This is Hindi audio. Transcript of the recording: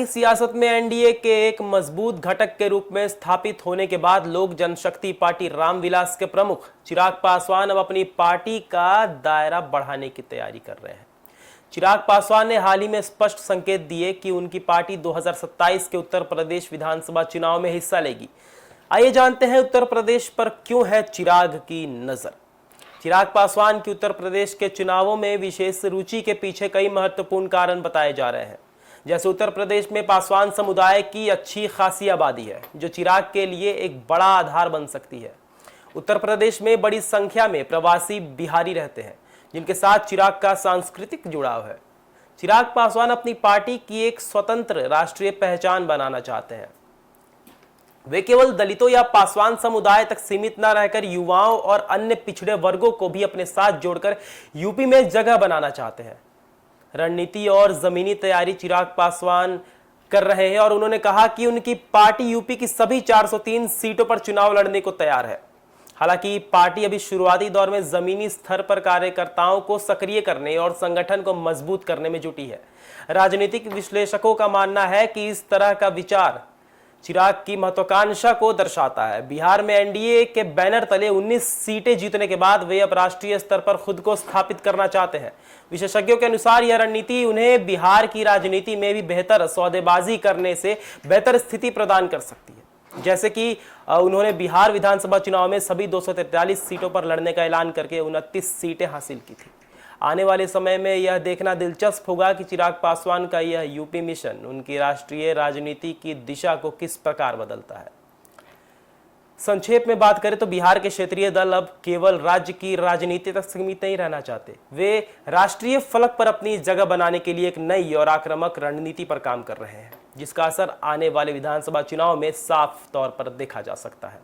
की सियासत में एनडीए के एक मजबूत घटक के रूप में स्थापित होने के बाद लोक जनशक्ति पार्टी रामविलास के प्रमुख चिराग पासवान अब अपनी पार्टी का दायरा बढ़ाने की तैयारी कर रहे हैं। चिराग पासवान ने हाल ही में स्पष्ट संकेत दिए कि उनकी पार्टी 2027 के उत्तर प्रदेश विधानसभा चुनाव में हिस्सा लेगी। आइए जानते हैं उत्तर प्रदेश पर क्यों है चिराग की नजर। चिराग पासवान की उत्तर प्रदेश के चुनावों में विशेष रुचि के पीछे कई महत्वपूर्ण कारण बताए जा रहे हैं। जैसे उत्तर प्रदेश में पासवान समुदाय की अच्छी खासी आबादी है, जो चिराग के लिए एक बड़ा आधार बन सकती है। उत्तर प्रदेश में बड़ी संख्या में प्रवासी बिहारी रहते हैं, जिनके साथ चिराग का सांस्कृतिक जुड़ाव है। चिराग पासवान अपनी पार्टी की एक स्वतंत्र राष्ट्रीय पहचान बनाना चाहते हैं। वे केवल दलितों या पासवान समुदाय तक सीमित न रहकर युवाओं और अन्य पिछड़े वर्गों को भी अपने साथ जोड़कर यूपी में जगह बनाना चाहते हैं। रणनीति और जमीनी तैयारी चिराग पासवान कर रहे हैं और उन्होंने कहा कि उनकी पार्टी यूपी की सभी 403 सीटों पर चुनाव लड़ने को तैयार है। हालांकि पार्टी अभी शुरुआती दौर में जमीनी स्तर पर कार्यकर्ताओं को सक्रिय करने और संगठन को मजबूत करने में जुटी है। राजनीतिक विश्लेषकों का मानना है कि इस तरह का विचार चिराग की महत्वाकांक्षा को दर्शाता है। बिहार में एनडीए के बैनर तले 19 सीटें जीतने के बाद वे अब राष्ट्रीय स्तर पर खुद को स्थापित करना चाहते हैं। विशेषज्ञों के अनुसार यह रणनीति उन्हें बिहार की राजनीति में भी बेहतर सौदेबाजी करने से बेहतर स्थिति प्रदान कर सकती है। जैसे कि उन्होंने बिहार विधानसभा चुनाव में सभी 243 सीटों पर लड़ने का ऐलान करके 29 सीटें हासिल की थी। आने वाले समय में यह देखना दिलचस्प होगा कि चिराग पासवान का यह यूपी मिशन उनकी राष्ट्रीय राजनीति की दिशा को किस प्रकार बदलता है। संक्षेप में बात करें तो बिहार के क्षेत्रीय दल अब केवल राज्य की राजनीति तक सीमित नहीं रहना चाहते। वे राष्ट्रीय फलक पर अपनी जगह बनाने के लिए एक नई और आक्रामक रणनीति पर काम कर रहे हैं, जिसका असर आने वाले विधानसभा चुनाव में साफ तौर पर देखा जा सकता है।